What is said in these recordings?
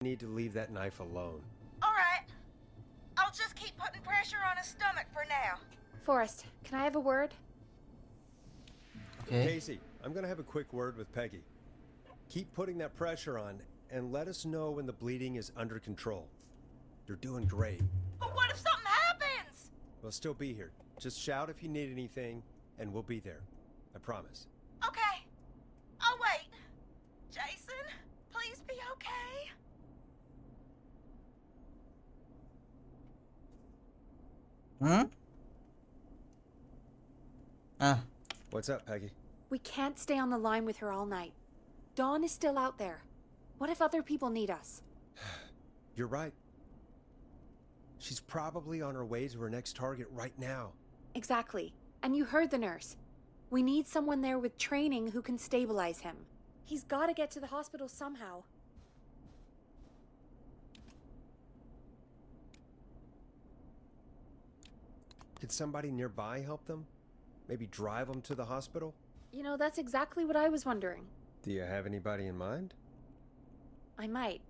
need to leave that knife alone. All right. I'll just keep putting pressure on his stomach for now. Forrest, can I have a word? Okay. Casey, I'm gonna have a quick word with Peggy. Keep putting that pressure on and let us know when the bleeding is under control. You're doing great. But what if something happens? We'll still be here. Just shout if you need anything, and we'll be there. I promise. Okay. I'll wait. Jason, please be okay. Hmm? Ah, What's up, Peggy? We can't stay on the line with her all night. Dawn is still out there. What if other people need us? You're right. She's probably on her way to her next target right now. Exactly. And you heard the nurse. We need someone there with training who can stabilize him. He's got to get to the hospital somehow. Could somebody nearby help them? Maybe drive them to the hospital? You know, that's exactly what I was wondering. Do you have anybody in mind? I might.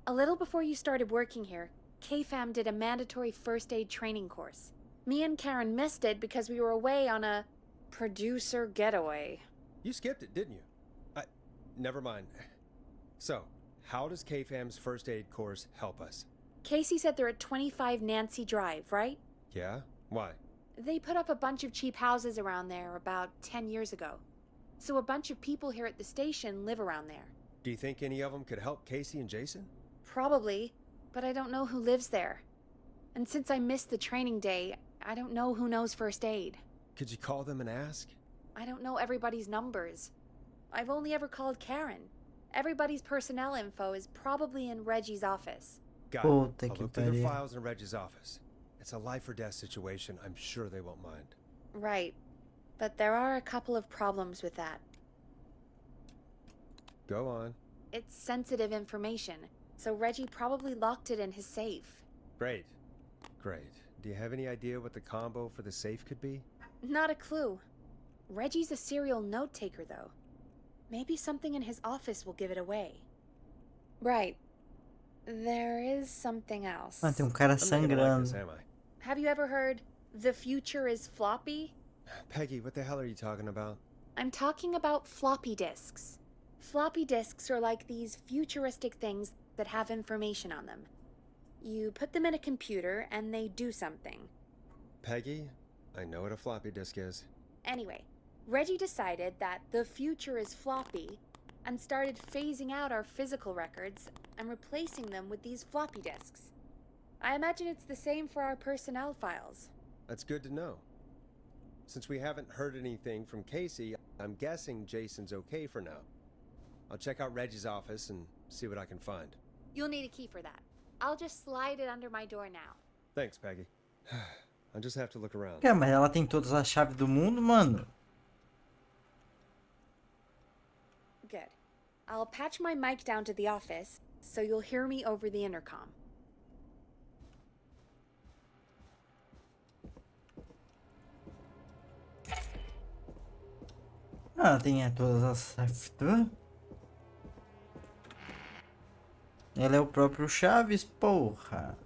A little before you started working here, KFAM did a mandatory first aid training course. Me and Karen missed it because we were away on a producer getaway. You skipped it, didn't you? Never mind. So, how does KFAM's first aid course help us? Casey said they're at 25 Nancy Drive, right? Yeah? Why? They put up a bunch of cheap houses around there about 10 years ago. So a bunch of people here at the station live around there. Do you think any of them could help Casey and Jason? Probably, but I don't know who lives there. And since I missed the training day, I don't know who knows first aid. Could you call them and ask? I don't know everybody's numbers. I've only ever called Karen. Everybody's personnel info is probably in Reggie's office. Got it. Puta I'll que look through their pariu. files in Reggie's office. It's a life or death situation. I'm sure they won't mind. Right. But there are a couple of problems with that. Go on. It's sensitive information, so Reggie probably locked it in his safe. Great. Great. Do you have any idea what the combo for the safe could be? Not a clue. Reggie's a serial note taker, though. Maybe something in his office will give it away. Right. There is something else. Ah, tem cara I'm not gonna like this, sangrando. am I? Have you ever heard, the future is floppy? Peggy, what the hell are you talking about? I'm talking about floppy disks. Floppy disks are like these futuristic things that have information on them. You put them in a computer and they do something. Peggy, I know what a floppy disk is. Anyway, Reggie decided that the future is floppy and started phasing out our physical records and replacing them with these floppy disks. I imagine it's the same for our personnel files. That's good to know. Since we haven't heard anything from Casey, I'm guessing Jason's okay for now. I'll check out Reggie's office and see what I can find. You'll need a key for that. I'll just slide it under my door now. Thanks, Peggy. I'll just have to look around. Cara, mas ela tem todas as chaves do mundo, mano. Good. I'll patch my mic down to the office, so you'll hear me over the intercom. Ah, tem todas as chaves. Ele é o próprio Chaves, porra.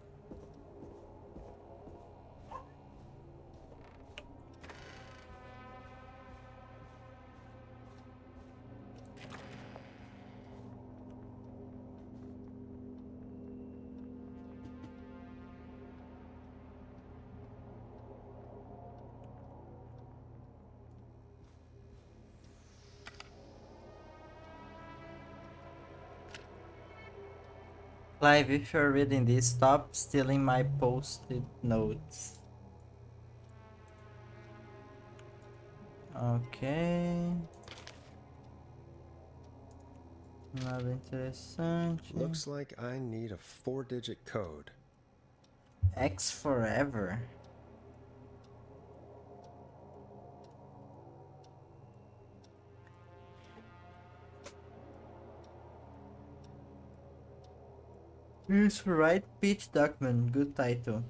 Clive, if you're reading this, stop stealing my post-it notes. Ok. Nada interessante. Looks like I need a 4-digit code. X forever. Here's right pitch document. Good title.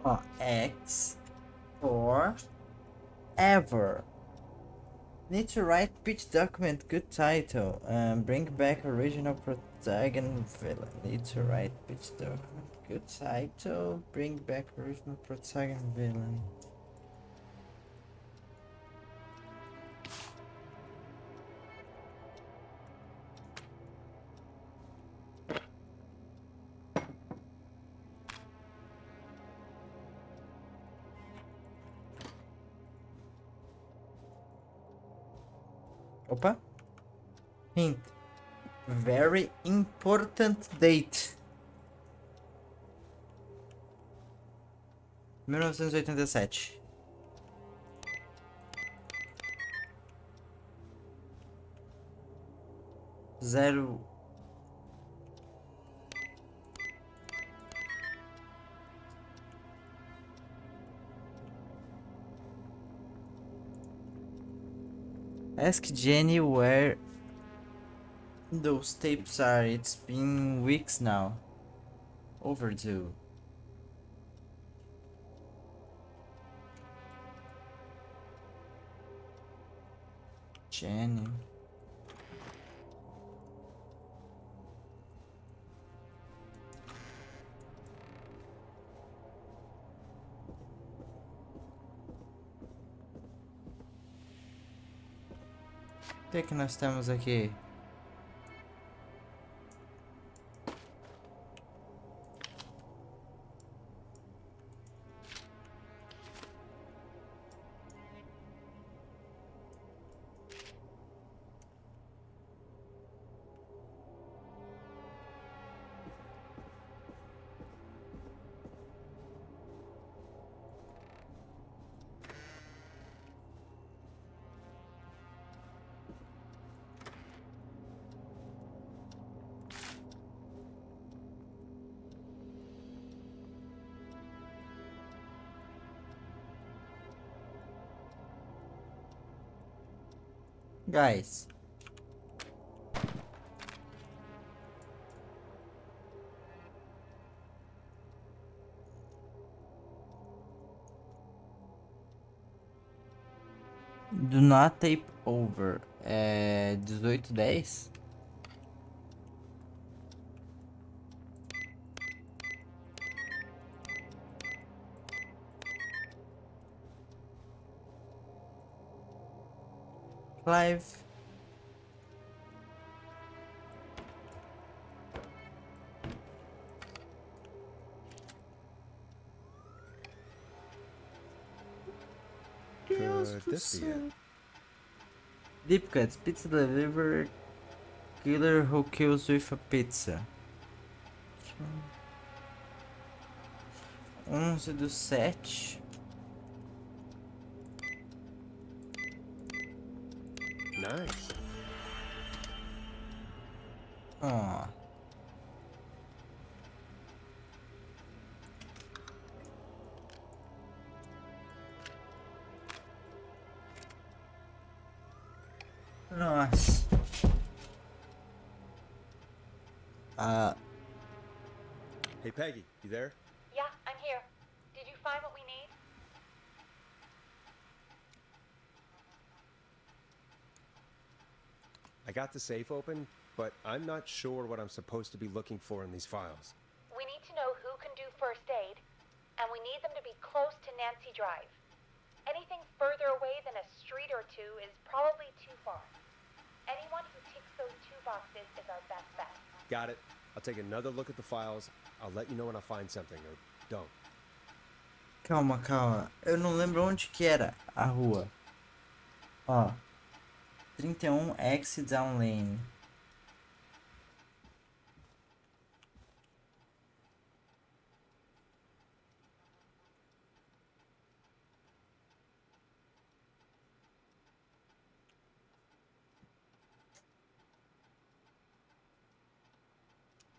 Ó, X for ever. Need to write pitch document, good title. Bring back original protagonist villain. Need to write pitch document, good title. Bring back original protagonist villain. Opa. Hint. Very important date. 1987. Zero. Ask Jenny where those tapes are. It's been weeks now. Overdue. Jenny. O que é que nós temos aqui? Guys. Do not tape over. 1810? Clive. Could this be it? Deep cuts, pizza delivery, killer who kills with a pizza. 11/7. Nice. Ó. Nossa. Hey, Peggy, you there? Yeah, I'm here. Did you find what we need? I got the safe open, but I'm not sure what I'm supposed to be looking for in these files. We need to know who can do first aid, and we need them to be close to Nancy Drive. Anything further away than a street or two is probably too far. Anyone who ticks those two boxes is our best bet. Got it. I'll take another look at the files. I'll let you know when I find something, or don't. Calma, calma. Eu não lembro onde que era a rua. Ó. 31 X down lane.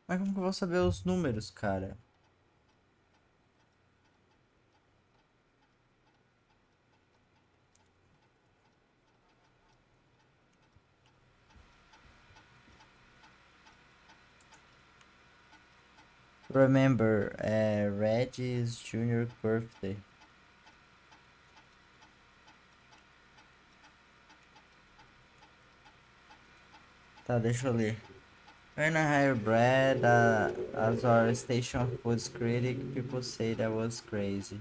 Mas como que eu vou saber os números, cara? Remember, Reggie's junior birthday. Tá, deixa eu ler. When I hired Brad as our station foods critic, people say that was crazy.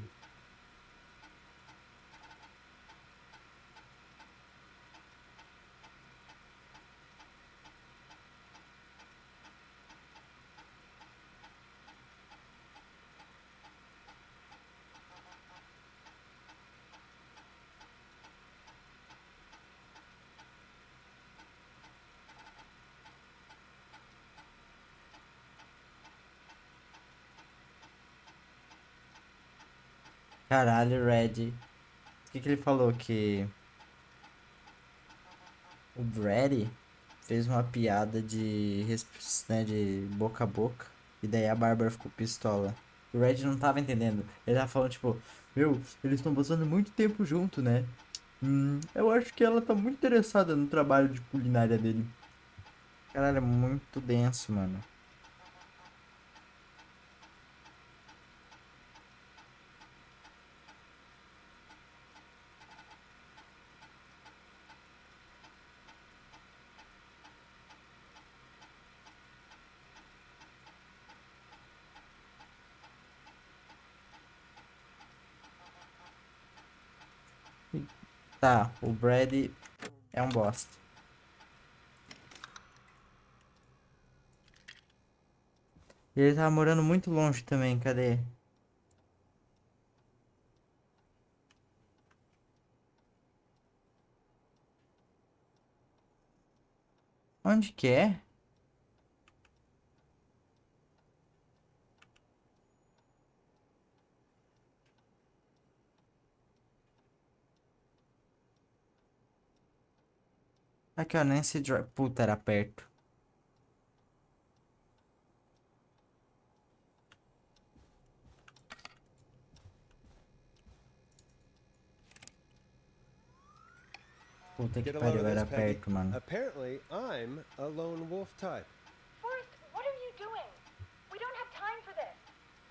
Caralho, Red. O que ele falou? Que o Brady fez uma piada né, de boca a boca. E daí a Bárbara ficou pistola. O Red não tava entendendo. Ele tava falando, tipo, meu, eles estão passando muito tempo junto, né? Eu acho que ela tá muito interessada no trabalho de culinária dele. Caralho, é muito denso, mano. Tá, o Brady é um bosta. E ele tava morando muito longe também, cadê? Onde que é? Aqui, ó, Nancy Drive. Puta, era perto. Puta que Get a load pariu, of this, era Peggy. perto, mano. Apparently, I'm a lone wolf type. Forrest, what are you doing? We don't have time for this.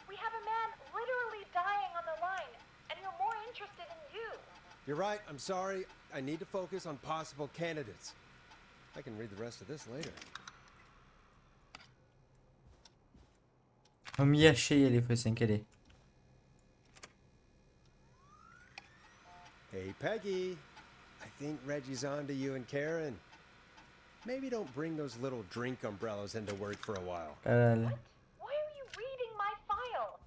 We have a man literally dying on the line, and you're more interested in you. You're right, I'm sorry. I need to focus on possible candidates. I can read the rest of this later. Eu me achei ali, foi sem querer. Hey, Peggy. I think Reggie's on to you and Karen. Maybe don't bring those little drink umbrellas into work for a while. Caralho. Why are you reading my file?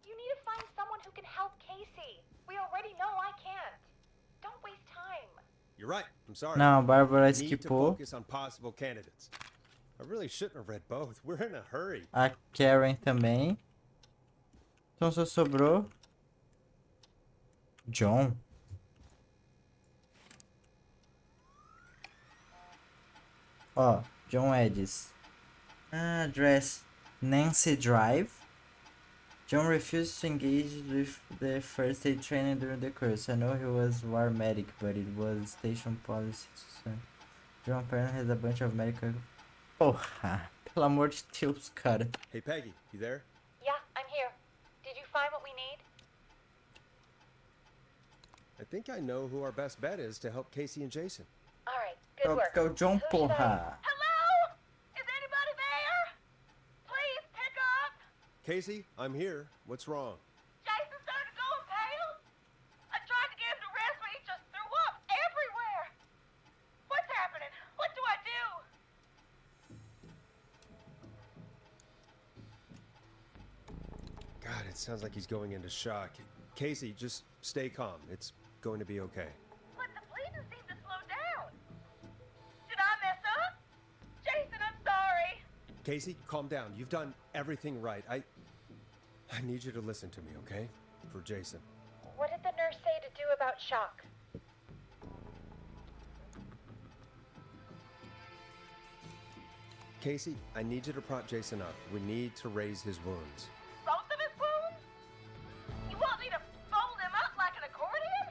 You need to find someone who can help Casey. We already know I can't. Don't waste time. You're right, I'm sorry. Não, a Bárbara I need to esquipou. focus on possible candidates. I really shouldn't have read both. We're in a hurry. A Karen também. Então só sobrou John. Ó, John Edis. Address Nancy Drive. John refused to engage with the first aid training during the course. I know he was war medic, but it was station policy. So John apparently has a bunch of medical... Porra, pelo amor de Deus, cara. Hey, Peggy, you there? Yeah, I'm here. Did you find what we need? I think I know who our best bet is to help Casey and Jason. All right, good Qual work. que é o John, Who should porra? Hello? Is anybody there? Please pick up. Casey, I'm here. What's wrong? Jason started going pale. I tried to get him to rest, but he just threw up everywhere. What's happening? What do I do? God, it sounds like he's going into shock. Casey, just stay calm. It's going to be okay. But the bleeding seemed to slow down. Did I mess up? Jason, I'm sorry. Casey, calm down. You've done everything right. I need you to listen to me, okay? For Jason. What did the nurse say to do about shock? Casey, I need you to prop Jason up. We need to raise his wounds. Both of his wounds? You want me to fold him up like an accordion?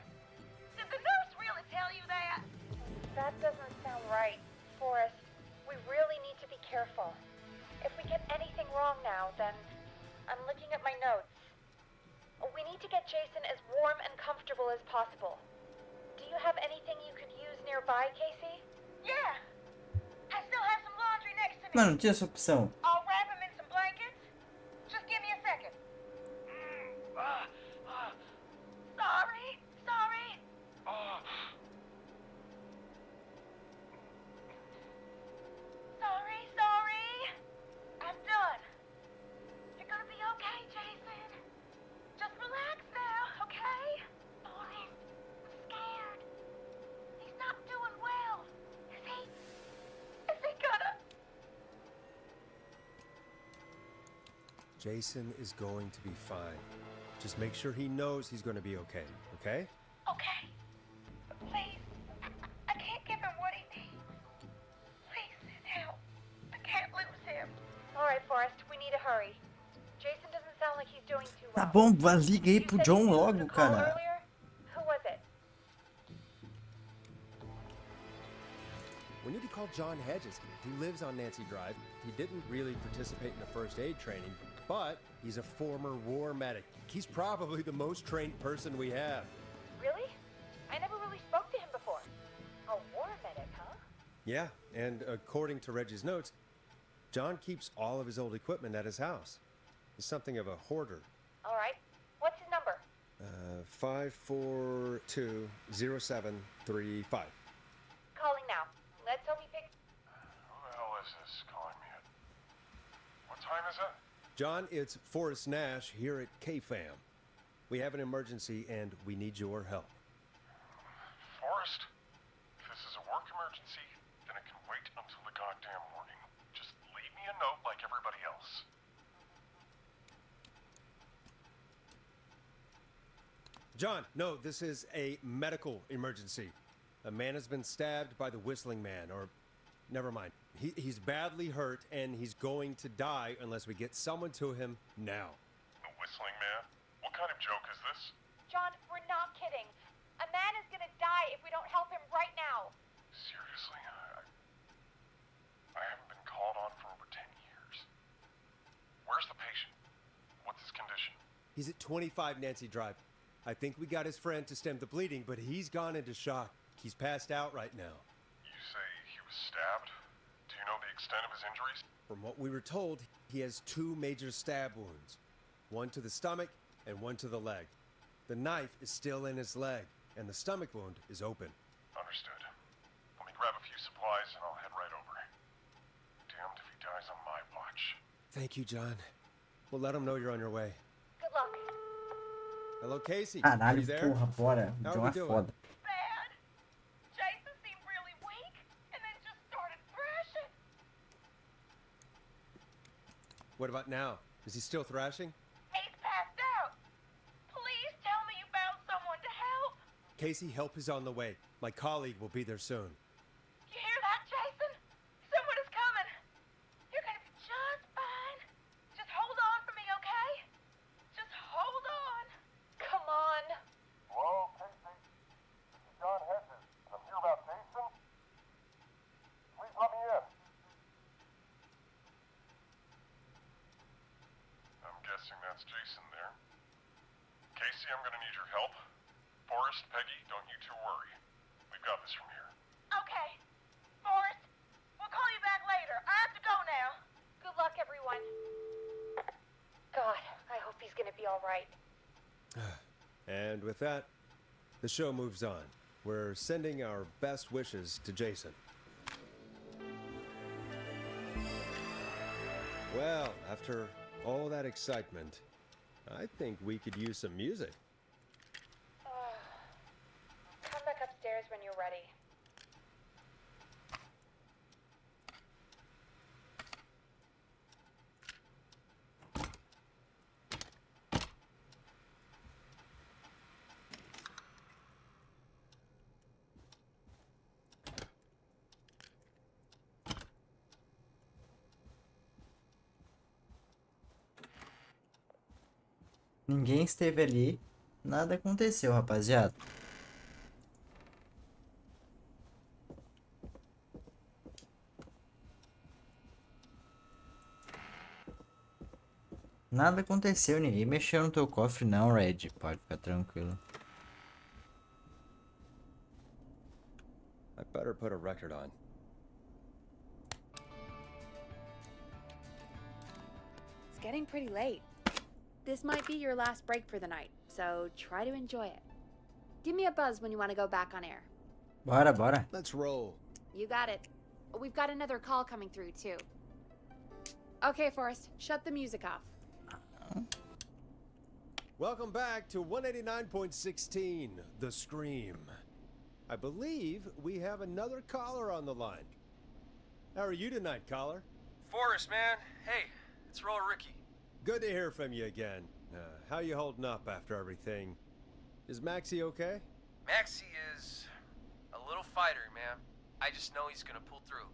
Did the nurse really tell you that? That doesn't sound right, Forrest. We really need to be careful. If we get anything wrong now, then I'm looking at my notes. We need to get Jason as warm and comfortable as possible. Do you have anything you could use nearby, Casey? Yeah. I still have some laundry next to me. Mano, não tinha essa opção. I'll wrap him in some blankets. Just give me a second. Sorry. Sorry. I'm done. You're gonna be okay, Jason. Just relax now, okay? Forrest, I'm scared. He's not doing well. Is he gonna... Jason is going to be fine. Just make sure he knows he's going to be okay, okay? Okay. Please. I can't give him what he needs. Please send help. I can't lose him. All right, Forrest, we need to hurry. Jason doesn't sound like he's doing too Tá well. bom, liga aí You pro said John you logo, used a call cara. earlier? Who was it? We need to call John Hedges. He lives on Nancy Drive. He didn't really participate in the first aid training, but he's a former war medic. He's probably the most trained person we have. Really? I never really spoke to him before. A war medic, huh? Yeah, and according to Reggie's notes, John keeps all of his old equipment at his house. He's something of a hoarder. All right. What's his number? 5420735. Calling now. Let's hope he picks. Who the hell is this calling me at? What time is it? John, it's Forrest Nash here at KFAM. We have an emergency and we need your help. Forrest? If this is a work emergency, then it can wait until the goddamn morning. Just leave me a note like everybody else. John, no, this is a medical emergency. A man has been stabbed by the Whistling Man, or never mind. He's badly hurt and he's going to die unless we get someone to him now. The Whistling Man? What kind of joke is this? John, we're not kidding. A man is gonna die if we don't help him right now. Seriously? I haven't been called on for over 10 years. Where's the patient? What's his condition? He's at 25 Nancy Drive. I think we got his friend to stem the bleeding, but he's gone into shock. He's passed out right now. You say he was stabbed? Do you know the extent of his injuries? From what we were told, he has 2 major stab wounds. One to the stomach and one to the leg. The knife is still in his leg, and the stomach wound is open. Understood. Let me grab a few supplies and I'll head right over. Damned if he dies on my watch. Thank you, John. We'll let him know you're on your way. Good luck. Hello, Casey. Are Caralho, you there? porra, bora. How John are we é doing? foda. Bad. Jason seemed really weak and then just started thrashing. What about now? Is he still thrashing? He's passed out. Please tell me you found someone to help. Casey, help is on the way. My colleague will be there soon. You hear that, Jason? Someone is coming. You're gonna be just fine. Just hold on for me, okay? Just hold on. Come on. Hello, Casey. This is John Hedges. I'm here about Jason. Please let me in. I'm guessing that's Jason there. Casey, I'm gonna need your help. Forrest, Peggy, don't you two worry. We've got this from here. Okay. Forrest, we'll call you back later. I have to go now. Good luck, everyone. God, I hope he's gonna be all right. And with that, the show moves on. We're sending our best wishes to Jason. Well, after all that excitement, I think we could use some music. Come back upstairs when you're ready. Ninguém esteve ali. Nada aconteceu, rapaziada. Nada aconteceu, ninguém mexeu no teu cofre não, Red. Pode ficar tranquilo. I better put a record on. It's getting pretty late. This might be your last break for the night, so try to enjoy it. Give me a buzz when you want to go back on air. Bora, bora. Let's roll. You got it. We've got another call coming through, too. Okay, Forrest, shut the music off. Welcome back to 189.16, The Scream. I believe we have another caller on the line. How are you tonight, caller? Forrest, man. Hey, it's Roller Ricky. Good to hear from you again. How you holding up after everything? Is Maxie okay? Maxie is a little fighter, man. I just know he's gonna pull through.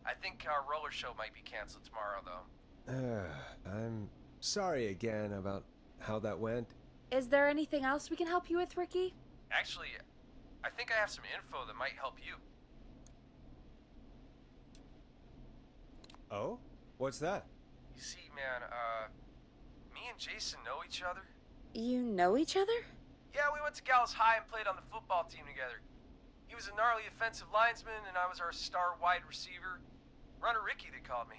I think our roller show might be canceled tomorrow, though. I'm sorry again about how that went. Is there anything else we can help you with, Ricky? Actually, I think I have some info that might help you. Oh? What's that? You see, man, me and Jason know each other. You know each other? Yeah, we went to Gallows High and played on the football team together. He was a gnarly offensive linesman, and I was our star wide receiver. Runner Ricky, they called me.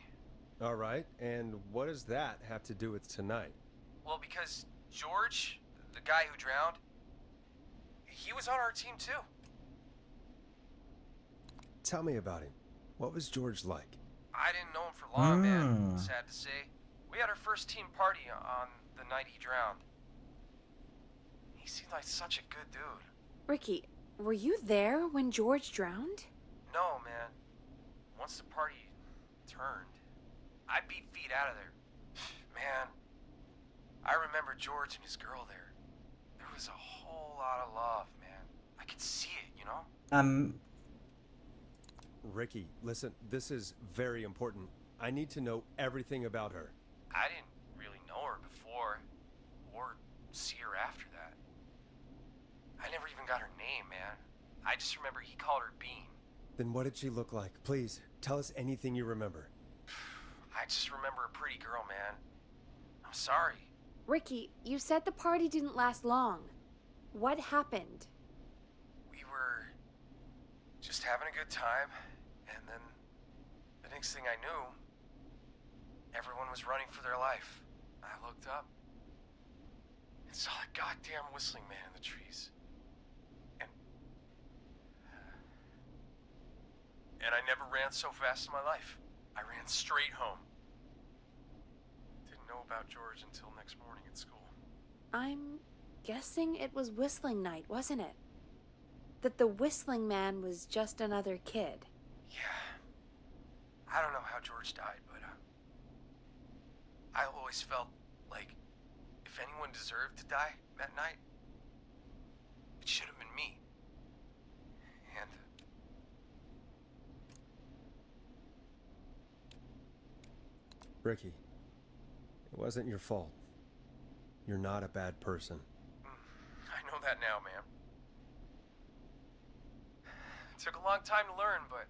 All right, and what does that have to do with tonight? Well, because George, the guy who drowned, he was on our team too. Tell me about him. What was George like? I didn't know him for long, man. Sad to say. We had our first team party on the night he drowned. He seemed like such a good dude. Ricky, were you there when George drowned? No, man. Once the party turned, I beat feet out of there. Man, I remember George and his girl there. There was a whole lot of love, man. I could see it, you know? Ricky, listen, this is very important. I need to know everything about her. I didn't really know her before, or see her after that. I never even got her name, man. I just remember he called her Bean. Then what did she look like? Please, tell us anything you remember. I just remember a pretty girl, man. I'm sorry. Ricky, you said the party didn't last long. What happened? We were just having a good time, and then the next thing I knew, everyone was running for their life. I looked up and saw a goddamn whistling man in the trees. And I never ran so fast in my life. I ran straight home. Didn't know about George until next morning at school. I'm guessing it was whistling night, wasn't it? That the whistling man was just another kid. Yeah. I don't know how George died, but I always felt like if anyone deserved to die that night, it should have been me. And Ricky, it wasn't your fault. You're not a bad person. I know that now, man. It took a long time to learn, but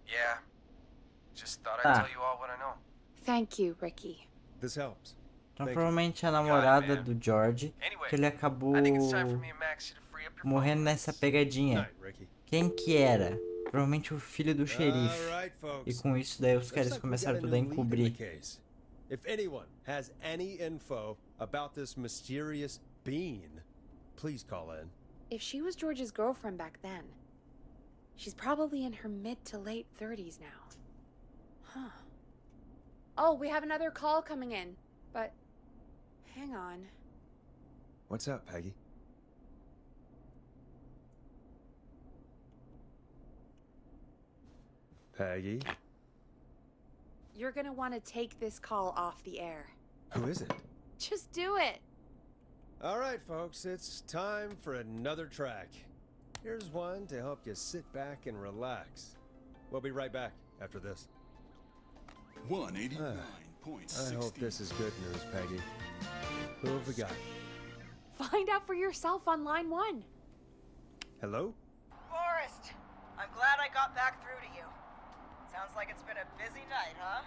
yeah, just thought I'd tell you all what I know. Thank you, Ricky. This helps. Então, Thank provavelmente a namorada do George, Anyway, que ele acabou I think it's time for me and Maxie to free up your morrendo phone. nessa pegadinha. Night, Ricky. Quem que era? Provavelmente o filho do xerife. All right, E folks. com isso daí os Looks caras like we começaram got a tudo a new lead in the encobrir. case. If anyone has any info about this mysterious being, please call in. If she was George's girlfriend back then, she's probably in her mid to late 30s now. Huh. Oh, we have another call coming in, but hang on. What's up, Peggy? Peggy? You're gonna want to take this call off the air. Who is it? Just do it. All right, folks, it's time for another track. Here's one to help you sit back and relax. We'll be right back after this. 189.6. I hope this is good news, Peggy. Who have we got? Find out for yourself on line 1. Hello? Forrest, I'm glad I got back through to you. Sounds like it's been a busy night, huh?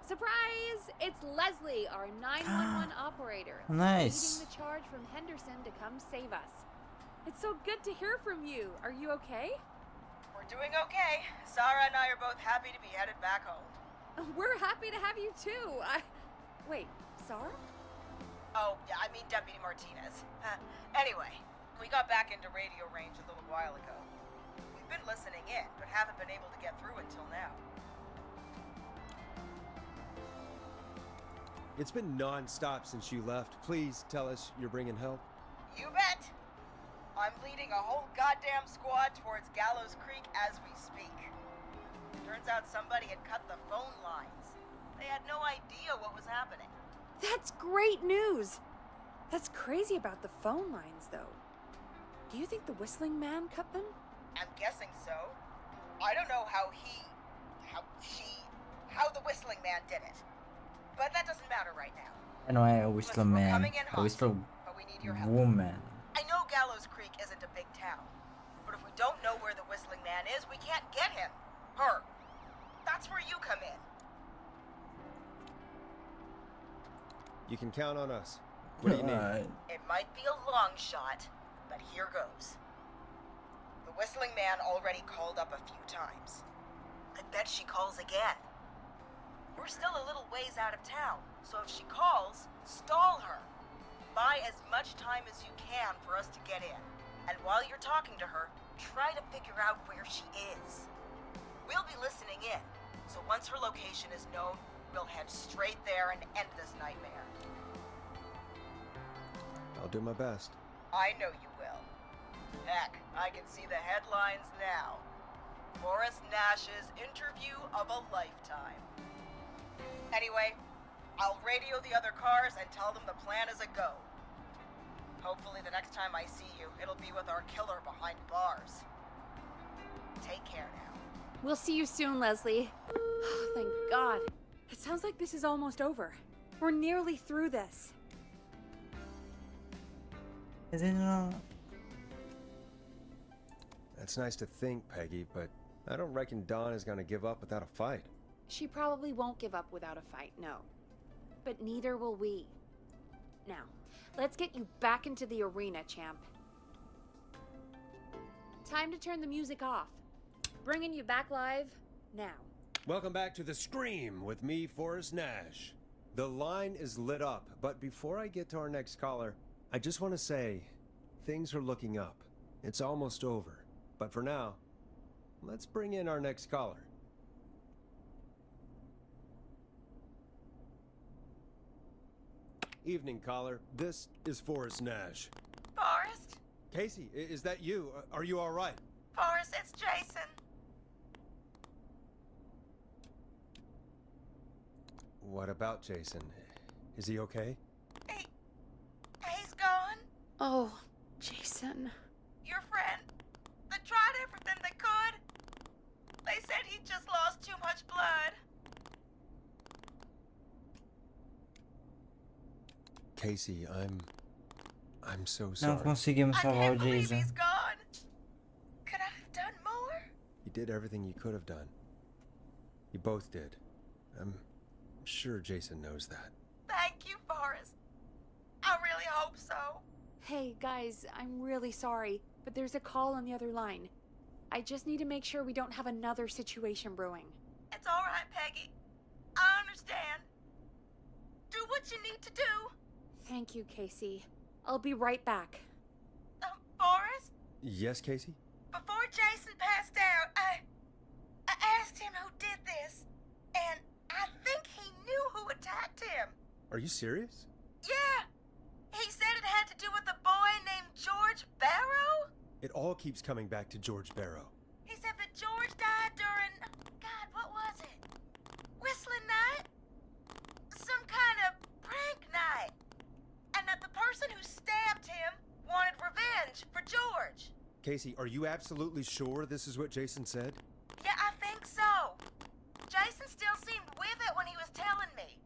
Surprise! It's Leslie, our 911 operator. Nice. Leading the charge from Henderson to come save us. It's so good to hear from you. Are you okay? We're doing okay. Sarah and I are both happy to be headed back home. We're happy to have you too. Wait, Sarah? Oh, yeah, I mean Deputy Martinez. Anyway, we got back into radio range a little while ago. We've been listening in, but haven't been able to get through until now. It's been non-stop since you left. Please tell us you're bringing help. You bet! I'm leading a whole goddamn squad towards Gallows Creek as we speak. Turns out somebody had cut the phone lines. They had no idea what was happening. That's great news. That's crazy about the phone lines, though. Do you think the Whistling Man cut them? I'm guessing so. I don't know how the Whistling Man did it. But that doesn't matter right now. I know I whistle Listen, we're man. coming in I hot, whistle but we need your help. woman. I know Gallows Creek isn't a big town, but if we don't know where the Whistling Man is, we can't get him. Her. That's where you come in. You can count on us. What do you need? It might be a long shot, but here goes. The Whistling Man already called up a few times. I bet she calls again. We're still a little ways out of town, so if she calls, stall her. Buy as much time as you can for us to get in. And while you're talking to her, try to figure out where she is. We'll be listening in, so once her location is known, we'll head straight there and end this nightmare. I'll do my best. I know you will. Heck, I can see the headlines now. Forrest Nash's interview of a lifetime. Anyway, I'll radio the other cars and tell them the plan is a go. Hopefully the next time I see you, it'll be with our killer behind bars. Take care now. We'll see you soon, Leslie. Oh, thank God. It sounds like this is almost over. We're nearly through this. Is it not? That's nice to think, Peggy, but I don't reckon Dawn is gonna give up without a fight. She probably won't give up without a fight, no. But neither will we. Now, let's get you back into the arena, champ. Time to turn the music off. Bringing you back live now. Welcome back to The Scream with me, Forrest Nash. The line is lit up, but before I get to our next caller, I just want to say, things are looking up. It's almost over. But for now, let's bring in our next caller. Evening, caller. This is Forrest Nash. Forrest? Casey, is that you? Are you all right? Forrest, it's Jason. What about Jason? Is he okay? He's gone. Oh, Jason. Your friend. They tried everything they could. They said he just lost too much blood. Casey, I'm so Não sorry. conseguimos I salvar o can't believe Jason. he's gone. Could I have done more? You did everything you could have done. You both did. I'm sure Jason knows that. Thank you, Forrest. I really hope so. Hey, guys, I'm really sorry, but there's a call on the other line. I just need to make sure we don't have another situation brewing. It's all right, Peggy. I understand. Do what you need to do. Thank you, Casey. I'll be right back. Forrest, Yes, Casey? before Jason passed out, I asked him who did this, and I think he knew who attacked him. Are you serious? Yeah. He said it had to do with a boy named George Barrow. It all keeps coming back to George Barrow. He said that George died during, God, what was it? Whistling night? Some kind of prank night. And that the person who stabbed him wanted revenge for George. Casey, are you absolutely sure this is what Jason said? Yeah, I think so. Jason still seemed with it when he was telling me.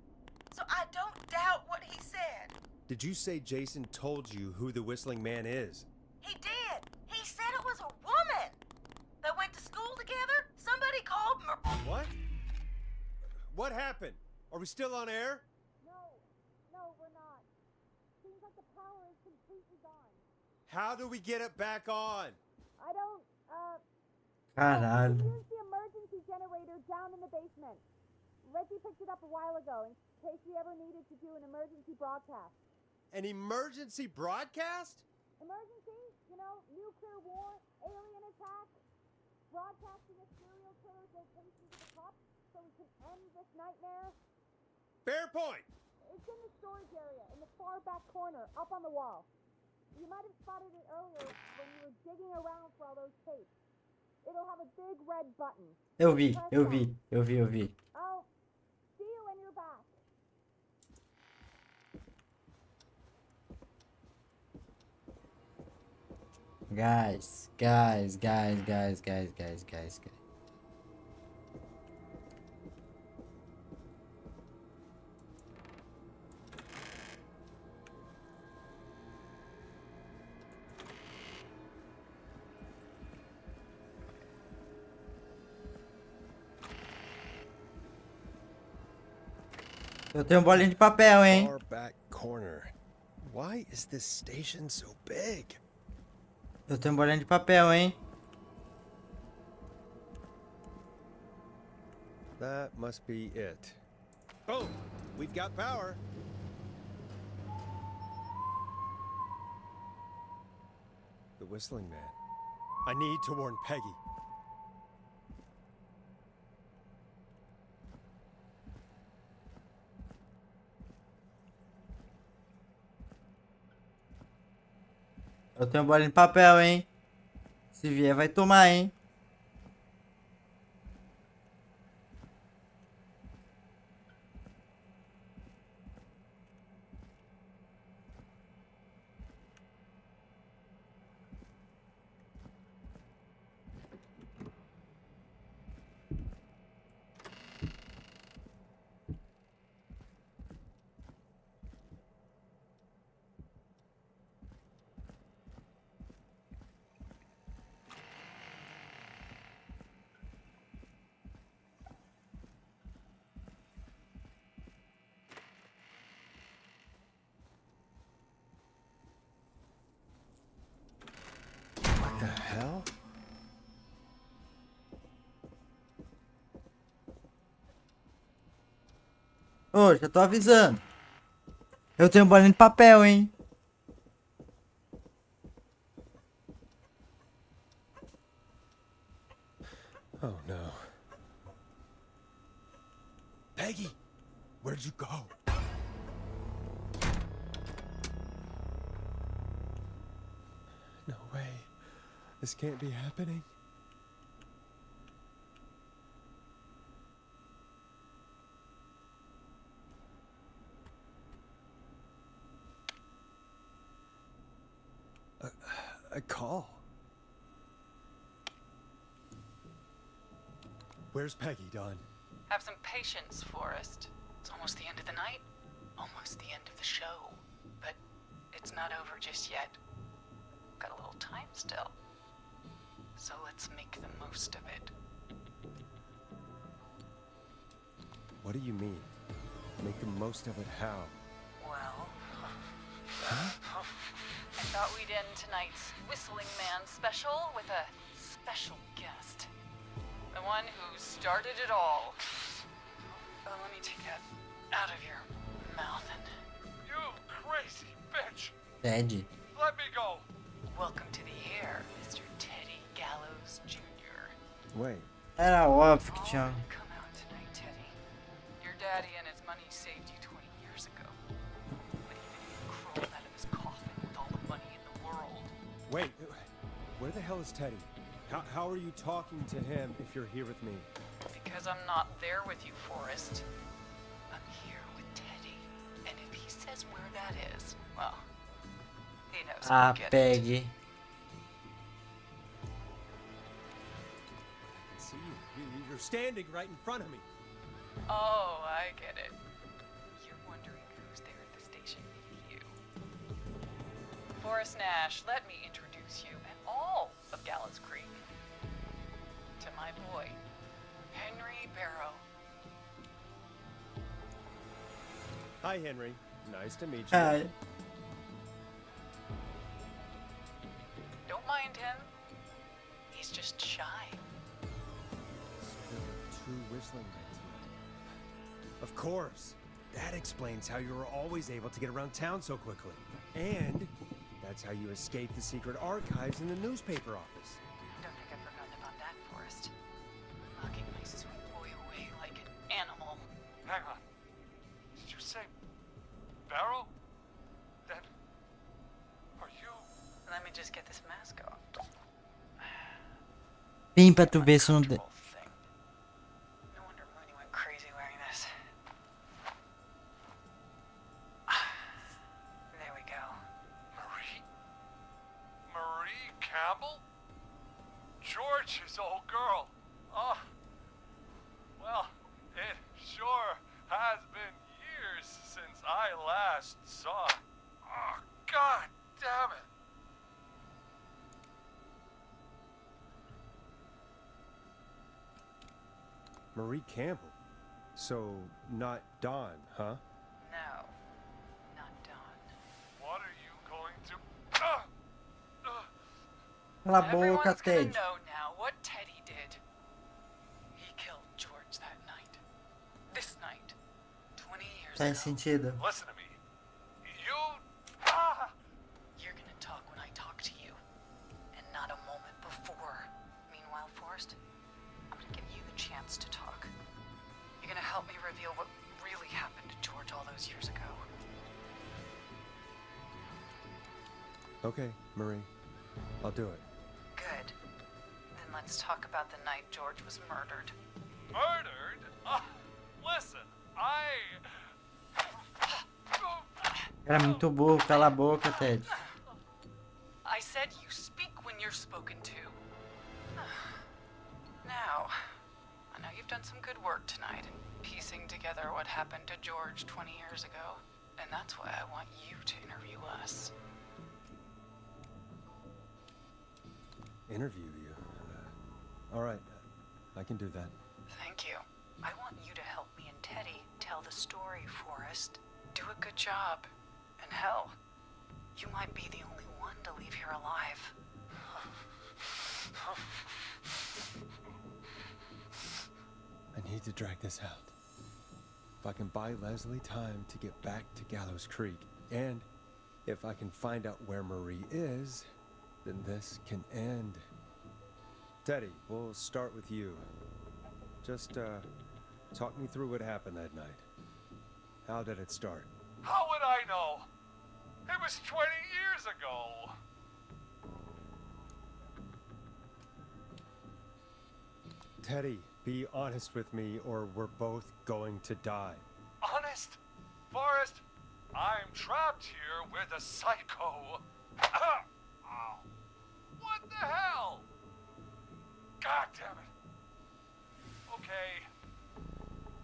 So I don't doubt what he said. Did you say Jason told you who the Whistling Man is? He did. He said it was a woman. They went to school together. Somebody called What? What happened? Are we still on air? No, we're not. Seems like the power is completely gone. How do we get it back on? I don't, Caralho. use the emergency generator down in the basement. Reggie picked it up a while ago in case we ever needed to do an emergency broadcast. An emergency broadcast? Emergency? You know, nuclear war, alien attack, broadcasting a serial killer's location to the cops so we can end this nightmare. Fair point. It's in the storage area in the far back corner, up on the wall. You might have spotted it earlier when you were digging around for all those tapes. It'll have a big red button. Eu vi. I'll see you when you're back. Guys. Eu tenho bolinha de papel, hein? Far back corner. Why is this station so big? Eu tenho bolinha de papel, hein? That must be it. Boom! We've got power. The Whistling Man. I need to warn Peggy. Eu tenho bolinha de papel, hein? Se vier, vai tomar, hein? What the hell? Ô, já tô avisando. Eu tenho bolinha de papel, hein? Oh no. Peggy, where'd you go? No way. This can't be happening. A call. Where's Peggy, Don? Have some patience, Forrest. It's almost the end of the night, almost the end of the show. But it's not over just yet. Got a little time still. So let's make the most of it. What do you mean? Make the most of it how? Well, I thought we'd end tonight's Whistling Man special with a special guest. The one who started it all. Let me take that out of your mouth and... You crazy bitch! Ted. Let me go! Welcome to the air, Mr. Teddy Gallows Jr. Wait. Era óbvio que tinha. Come out tonight, Teddy. Your daddy and his money saved you 20 years ago. But he didn't even crawl out of his coffin with all the money in the world. Wait. Where the hell is Teddy? How are you talking to him if you're here with me? Because I'm not there with you, Forrest. I'm here with Teddy. And if he says where that is, well, he knows how Ah, to get it. Peggy. I see you. You're standing right in front of me. Oh, I get it. You're wondering who's there at the station with you. Forrest Nash, let me introduce you and all of Gallows Creek to my boy, Henry Barrow. Hi, Henry. Nice to meet you. Hi. Don't mind him. He's just shy. Two whistling men tonight. Of course. That explains how you were always able to get around town so quickly. And that's how you escaped the secret archives in the newspaper office. Don't think I've forgotten about that, Forrest. Locking my sweet boy away like an animal. Hang on. Did you say Barrow? Then are you? Let me just get this mask off. Vem pra tu ver se não... Thing. No wonder Mooney went crazy wearing this. There we go. Marie? Marie Campbell? George's old girl. Oh. Well, it sure has been years since I last saw. Oh, God damn it. Marie Campbell. So, not Dawn, huh? No, not Dawn. What are you going to... Cala a boca, Everyone's gonna Ted. know now what Teddy did. He killed George that night. This night. 20 years Faz ago. sentido. Listen to me. You... You're gonna talk when I talk to you, and not a moment before. Meanwhile, Forrest, I'm gonna give you the chance to talk. You're gonna help me reveal what really happened to George all those years ago. Okay, Marie. I'll do it. Good. Then let's talk about the night George was murdered. Murdered? Listen, Era muito burro, cala a boca, Ted. I said you speak when you're spoken to. Now, I know you've done some good work tonight in piecing together what happened to George 20 years ago, and that's why I want you to interview us. Interview you. All right. I can do that. Thank you. I want you to help me and Teddy tell the story, Forrest. Do a good job. And hell, you might be the only one to leave here alive. I need to drag this out. If I can buy Leslie time to get back to Gallows Creek, and if I can find out where Marie is, then this can end. Teddy, we'll start with you. Just, talk me through what happened that night. How did it start? How would I know? It was 20 years ago. Teddy, be honest with me or we're both going to die. Honest? Forrest, I'm trapped here with a psycho. Ow. What the hell? God damn it. Okay.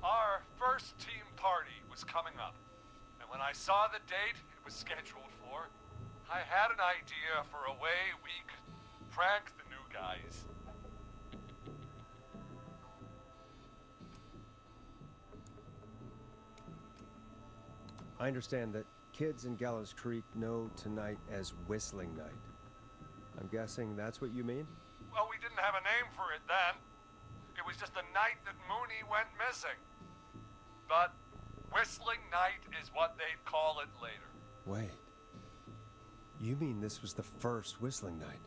Our first team party was coming up. And when I saw the date it was scheduled for, I had an idea for a way we could prank the new guys. I understand that kids in Gallows Creek know tonight as Whistling Night. I'm guessing that's what you mean? Well, we didn't have a name for it then. It was just the night that Mooney went missing. But Whistling Night is what they'd call it later. Wait. You mean this was the first Whistling Night?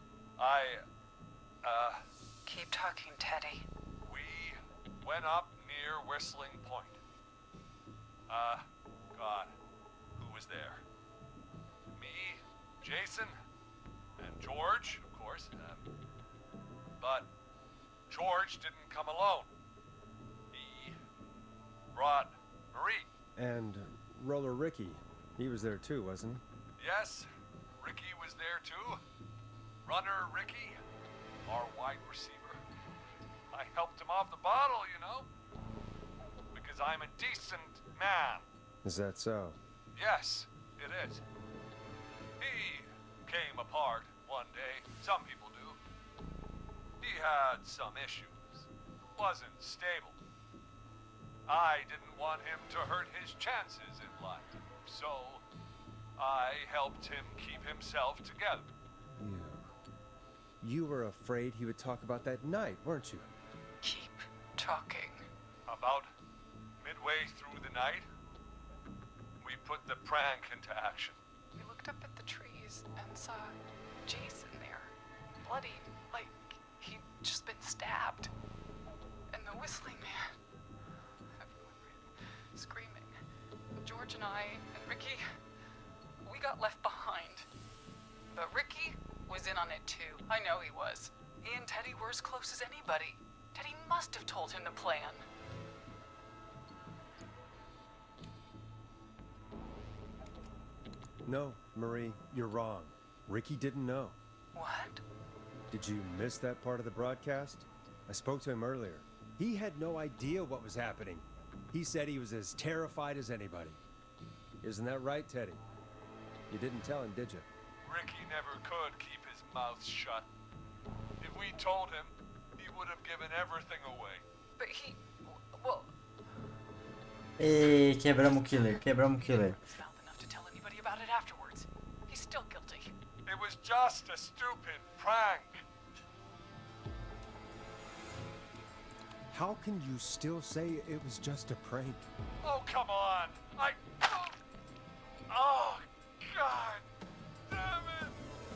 Keep talking, Teddy. We went up near Whistling Point. God, who was there? Me, Jason, and George, of course. But George didn't come alone. He brought Marie. And Roller Ricky. He was there too, wasn't he? Yes, Ricky was there too. Runner Ricky, our wide receiver. I helped him off the bottle, you know. Because I'm a decent man. Is that so? Yes, it is. He came apart one day. Some people do. He had some issues. Wasn't stable. I didn't want him to hurt his chances in life, so I helped him keep himself together. You were afraid he would talk about that night, weren't you? Keep talking. About midway through the night, we put the prank into action. We looked up at the trees and saw Jason there, bloody, like he'd just been stabbed. And the whistling man, everyone ran, screaming. George and I and Ricky, we got left behind. But Ricky was in on it too. I know he was. He and Teddy were as close as anybody. Teddy must have told him the plan. No, Marie, you're wrong. Ricky didn't know. What? Did you miss that part of the broadcast? I spoke to him earlier. He had no idea what was happening. He said he was as terrified as anybody. Isn't that right, Teddy? You didn't tell him, did you? Ricky never could keep his mouth shut. If we told him, he would have given everything away. But he, well, Quebramos o killer, quebramos o killer. was found enough to tell anybody about it afterwards. He's still guilty. It was just a stupid prank. How can you still say it was just a prank? Oh, come on. Oh, God. Damn it.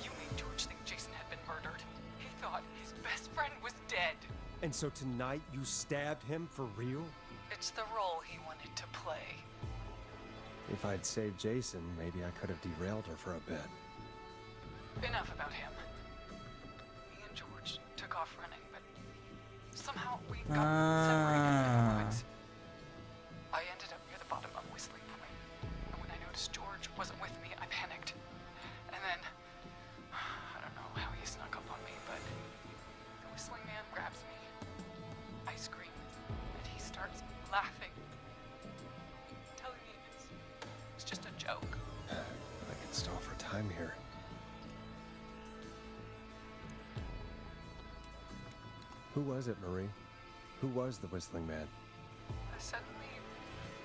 You made George think Jason had been murdered. He thought his best friend was dead. And so tonight you stabbed him for real? It's the role he wanted to play. If I'd saved Jason, maybe I could have derailed her for a bit. Enough about him. Me and George took off running, but somehow we got separated in the woods. I ended up near the bottom of Whistling Point, and when I noticed George wasn't with me, I panicked. And then, I don't know how he snuck up on me, but the whistling man grabs me. I scream, and he starts laughing, telling me it's just a joke. I could stall for time here. Who was it, Marie? Who was the whistling man? I suddenly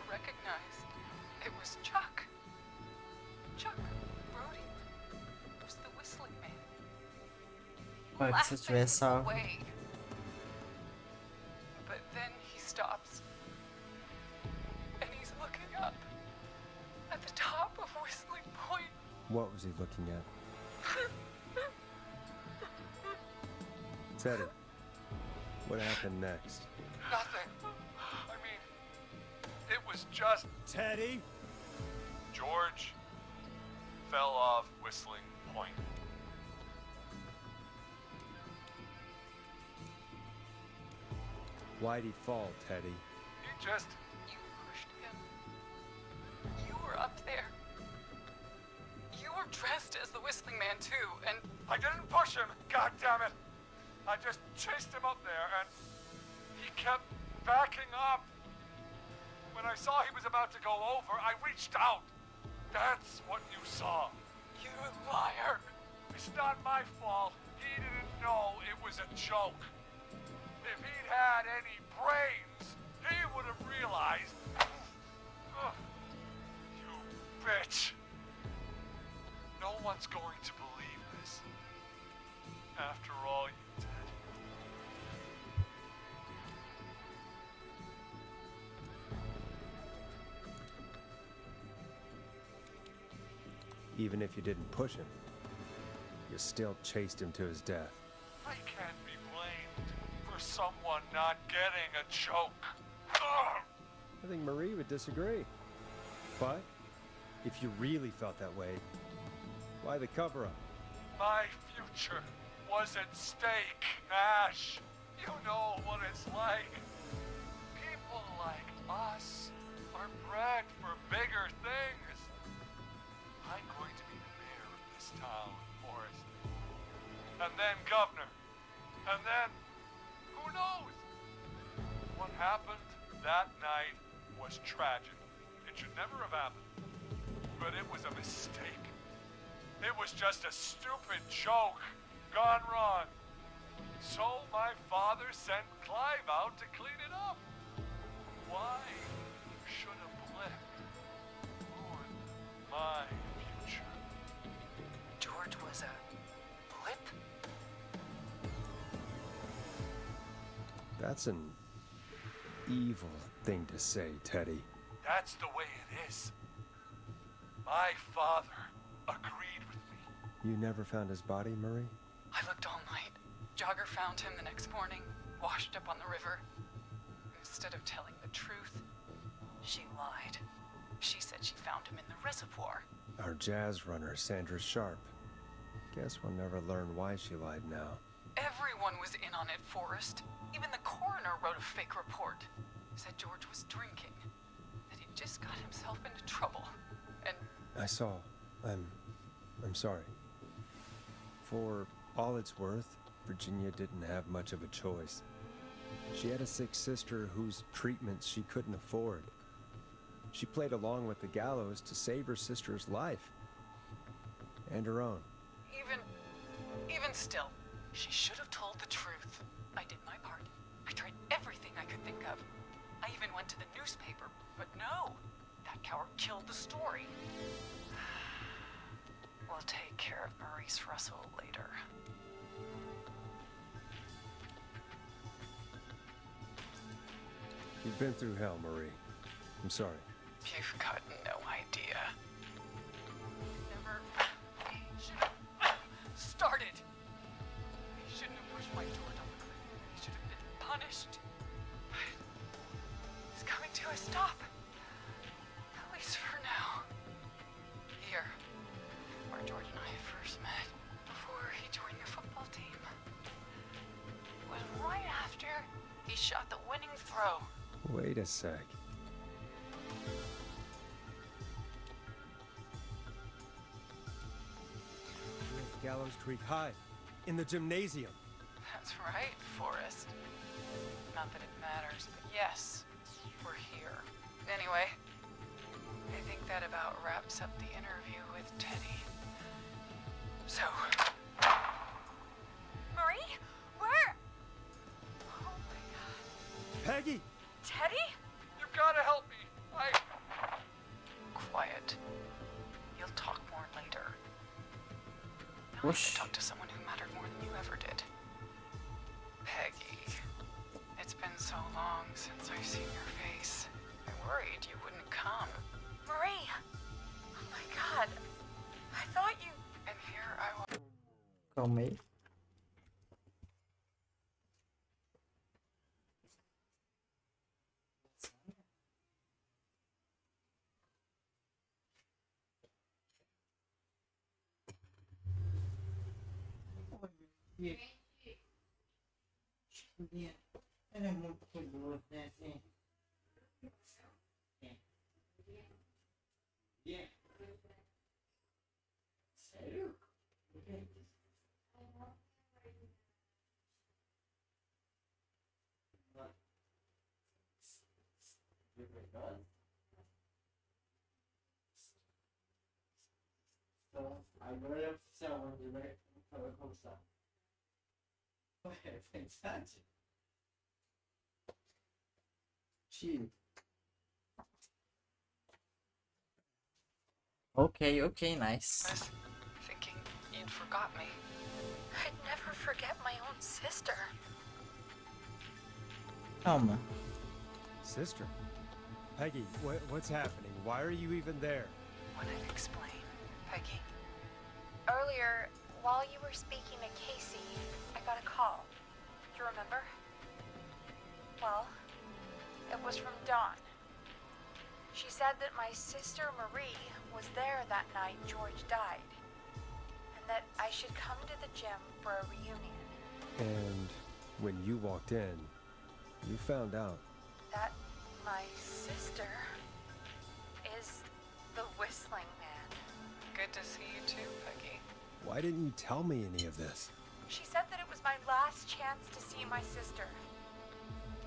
recognized it was Chuck. Chuck Brody was the whistling man. Pode que se eu tivesse salvo. Away. But then he stops. And he's looking up at the top of Whistling Point. What was he looking at? Teddy, what happened next? Nothing. I mean, it was just Teddy? George fell off Whistling Point. Why'd he fall, Teddy? He just... You pushed him. You were up there. You were dressed as the whistling man too, and I didn't push him, God damn it! I just chased him up there, and he kept backing up. When I saw he was about to go over, I reached out. That's what you saw. you liar. It's not my fault. He didn't know it was a joke. If he'd had any brains, he would have realized. Ugh, you bitch. No one's going to believe this. After all you did. Even if you didn't push him, you still chased him to his death. I can't be blamed for someone not getting a joke. Ugh. I think Marie would disagree. But if you really felt that way, why the cover-up? My future was at stake, Ash. You know what it's like. People like us are bred for bigger things. I'm going to be the mayor of this town, Forrest. And then governor. And then, who knows? What happened that night was tragic. It should never have happened. But it was a mistake. It was just a stupid joke gone wrong. So my father sent Clive out to clean it up. Why? That's an evil thing to say, Teddy. That's the way it is. My father agreed with me. You never found his body, Marie? I looked all night. Jogger found him the next morning, washed up on the river. Instead of telling the truth, she lied. She said she found him in the reservoir. Our jazz runner, Sandra Sharp. Guess we'll never learn why she lied now. Everyone was in on it, Forrest. Even the coroner wrote a fake report. Said George was drinking. That he just got himself into trouble. And I saw. I'm sorry. For all it's worth, Virginia didn't have much of a choice. She had a sick sister whose treatments she couldn't afford. She played along with the gallows to save her sister's life. And her own. even still, she should have told the truth. I did my part. I tried everything I could think of. I even went to the newspaper, but no. That coward killed the story. We'll take care of Maurice Russell later. You've been through hell, Marie. I'm sorry. You've got no idea. Never should have started. He shouldn't have pushed my door down the cliff. He should have been punished. He's coming to a stop. At least for now. Here, where George and I first met, before he joined your football team. It was right after he shot the winning throw. Wait a sec. Gallows Creek High, in the gymnasium. That's right, Forrest. Not that it matters, but yes, we're here. Anyway, I think that about wraps up the interview with Teddy. So... Marie? Where? Oh my god. Peggy! Teddy? You've got to help me. Quiet. You'll talk more later. Now I Whoosh. can talk to someone who mattered more than you ever did. Peggy. It's been so long since I've seen your face. I worried you wouldn't come. Marie! Oh my god. I thought you... And here I was... Calma aí. Ela é muito curiosa, né? Assim. Sério? De verdade? Então, agora é oficial, onde vai começar. É verdade? Tio. Okay, nice. was thinking you'd forgot me. I'd never forget my own sister. Calma. Sister? Peggy, what's happening? Why are you even there? When I explain, Peggy. Earlier, while you were speaking to Casey, I got a call. Do you remember? Well, it was from Dawn. She said that my sister Marie was there that night George died, and that I should come to the gym for a reunion. And when you walked in, you found out. That my sister is the Whistling Man. Good to see you too, Peggy. Why didn't you tell me any of this? She said that it was my last chance to see my sister.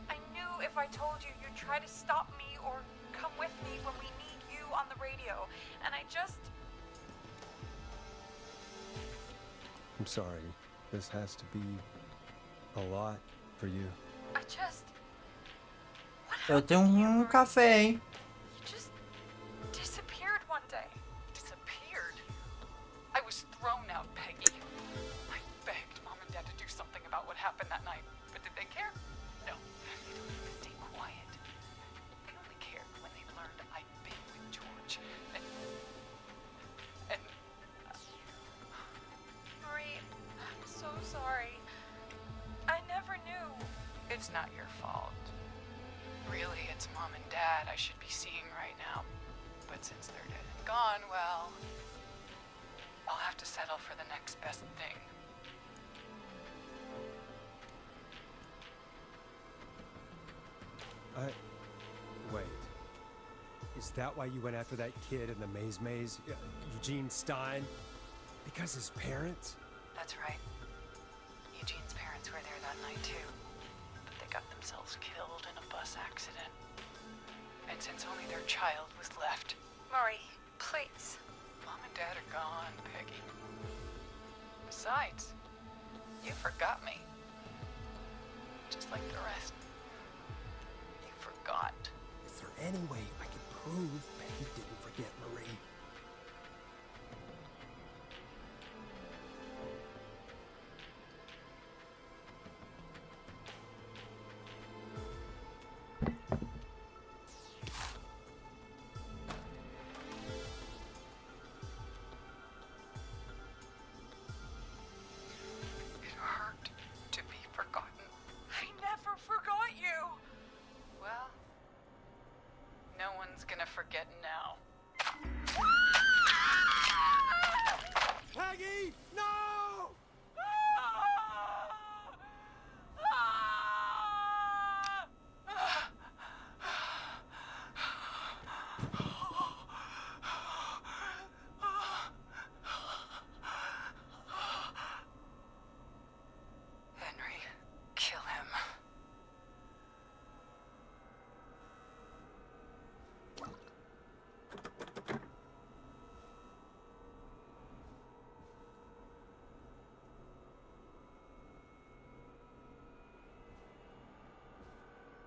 I knew if I told you, you'd try to stop me or come with me when we need you on the radio, and I just... I'm sorry. This has to be a lot for you. I just... What Eu happened tenho to you, Marie? café, hein? You just disappeared one day. Disappeared. I was thrown out, Peggy. I begged Mom and Dad to do something about what happened that night, but did they care? No. should be seeing right now. But since they're dead and gone, well, I'll have to settle for the next best thing. Wait. Is that why you went after that kid in the maze? Eugene Stein? Because his parents? That's right. Eugene's parents were there that night too. But they got themselves killed in a bus accident. And since only their child was left... Marie, please. Mom and Dad are gone, Peggy. Besides, you forgot me. Just like the rest. You forgot. Is there any way I can prove Peggy didn't forget Marie? It hurt to be forgotten. I never forgot you. Well, no one's gonna forget now. Peggy! No! Henry, kill him.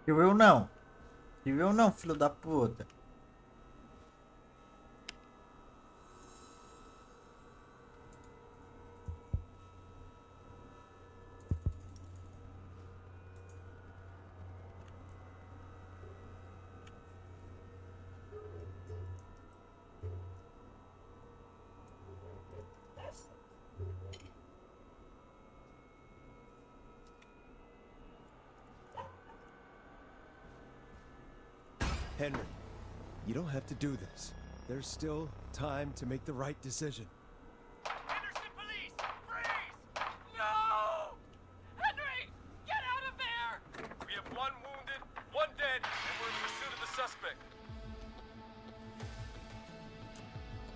Que viu não? Que viu não, filho da puta? Henry, you don't have to do this. There's still time to make the right decision. Henderson police! Freeze! No! Henry! Get out of there! We have one wounded, one dead, and we're in pursuit of the suspect.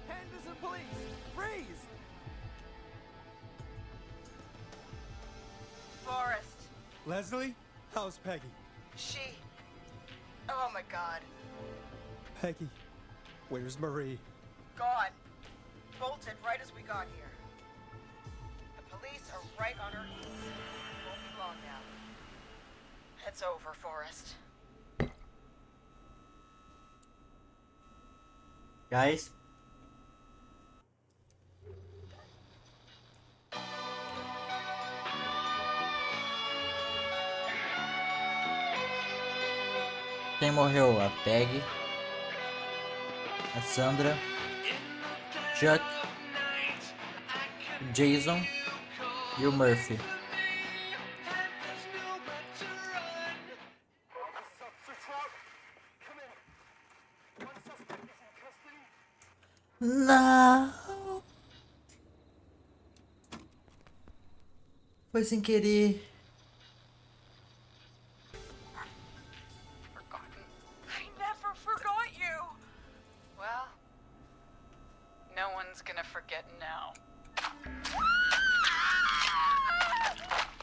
Henderson police! Freeze! Forrest. Leslie, how's Peggy? She... Oh my god. Peggy, where's Marie? Gone. Bolted right as we got here. The police are right on her heels. It won't be long now. It's over, Forrest. Guys. Quem morreu? A Peggy, a Sandra, Chuck, o Jason e o Murphy. Não! Foi sem querer. Forgotten. I never forgot you. Well, no one's gonna forget now.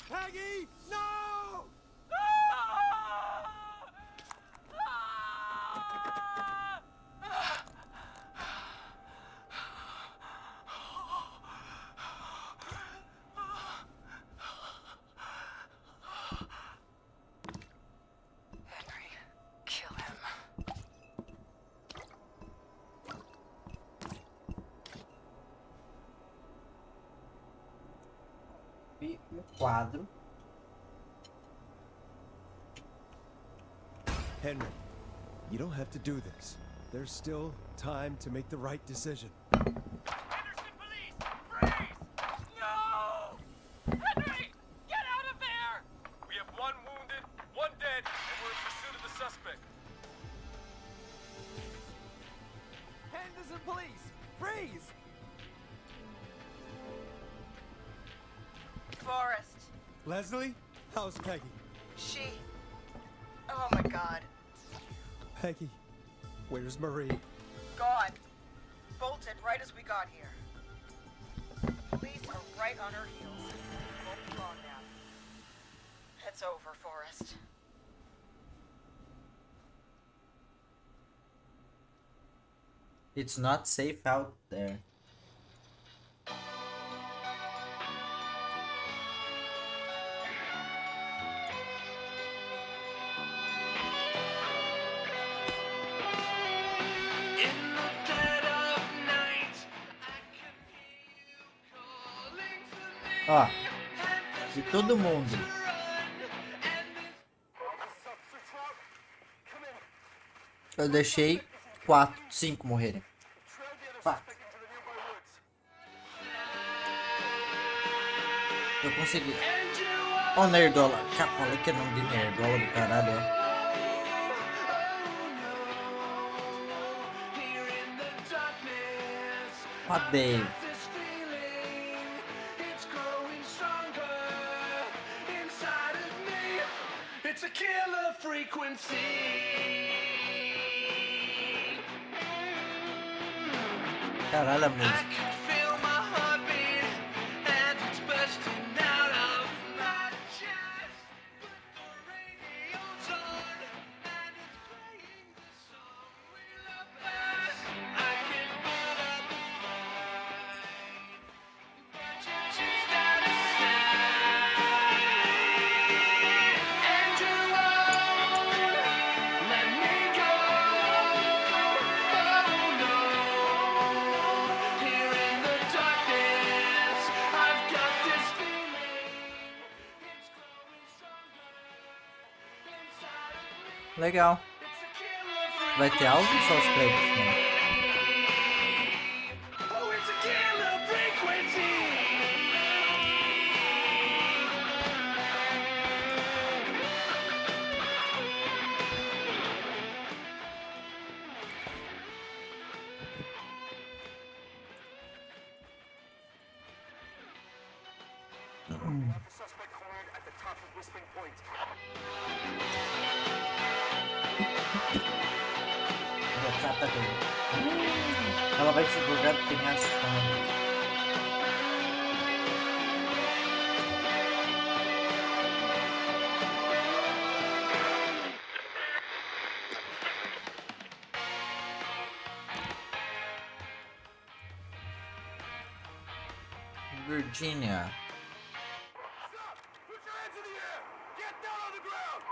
Peggy, no! Henry, kill him. E o quadro. Henry, you don't have to do this. There's still time to make the right decision. Henderson police! Freeze! No! Henry! Get out of there! We have one wounded, one dead, and we're in pursuit of the suspect. Henderson police! Freeze! Forrest. Leslie? How's Peggy? She... Oh my god. Peggy, where's Marie? Gone. Bolted right as we got here. The police are right on her heels. Won't be long now. It's over, Forrest. It's not safe out there. Ó, de todo mundo. Eu deixei 4, 5 morrerem. 4. Eu consegui. Ó, nerdola. Olha que nome de nerdola do caralho, ó. Ó, Dave. It's a killer frequency. Caralho, a I música. can feel my heartbeat and it's bursting out of my chest. But the radio's on and it's playing the song we love best. I can put up a fight, but you choose that aside. And you won't let me go. Oh no. Here in the darkness, I've got this feeling. It's growing stronger inside of me. Legal. It's a killer Vai ter áudio ou só os créditos, né? Oh, it's a killer frequency. Suspect cornered at the top of Whistling Point. Ela vai se jogar de penhasco também. Virginia. Stop! Put your hands in the air! Get down on the ground!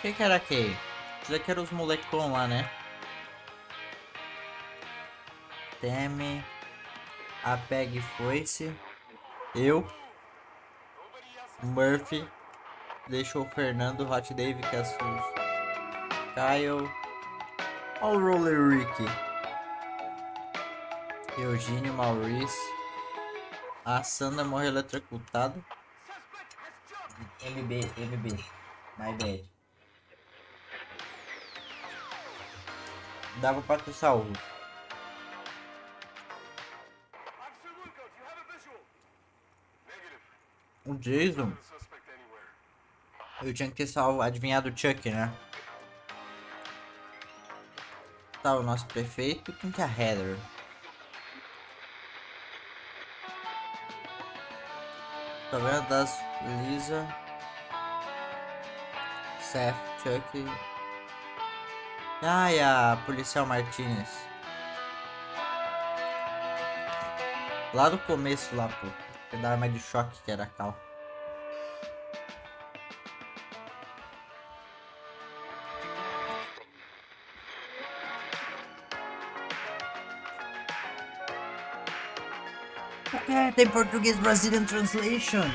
Quem que era aquele? Isso daqui era os molecão lá, né? Teme. A Peg foi-se. Eu. Murphy. Deixou o Fernando, Hot Dave, Cassius. Kyle. Ó o Roller Rick. Eugênio, Maurice. A Sandra morreu eletrocutada. MB. My bad. Dava pra ter salvo. Officer Luco, do you have a visual? Negative. O Jason. Suspect anywhere. Eu tinha que ter salvo, adivinhado o Chuck, né? Tá, o nosso prefeito. Quem que é a Heather? Taverna das Lisa. Seth, Chuck. Ah, e a policial Martinez. Lá do começo, lá, pô. Da arma de choque que era a Cal. Tem português Brazilian Translation.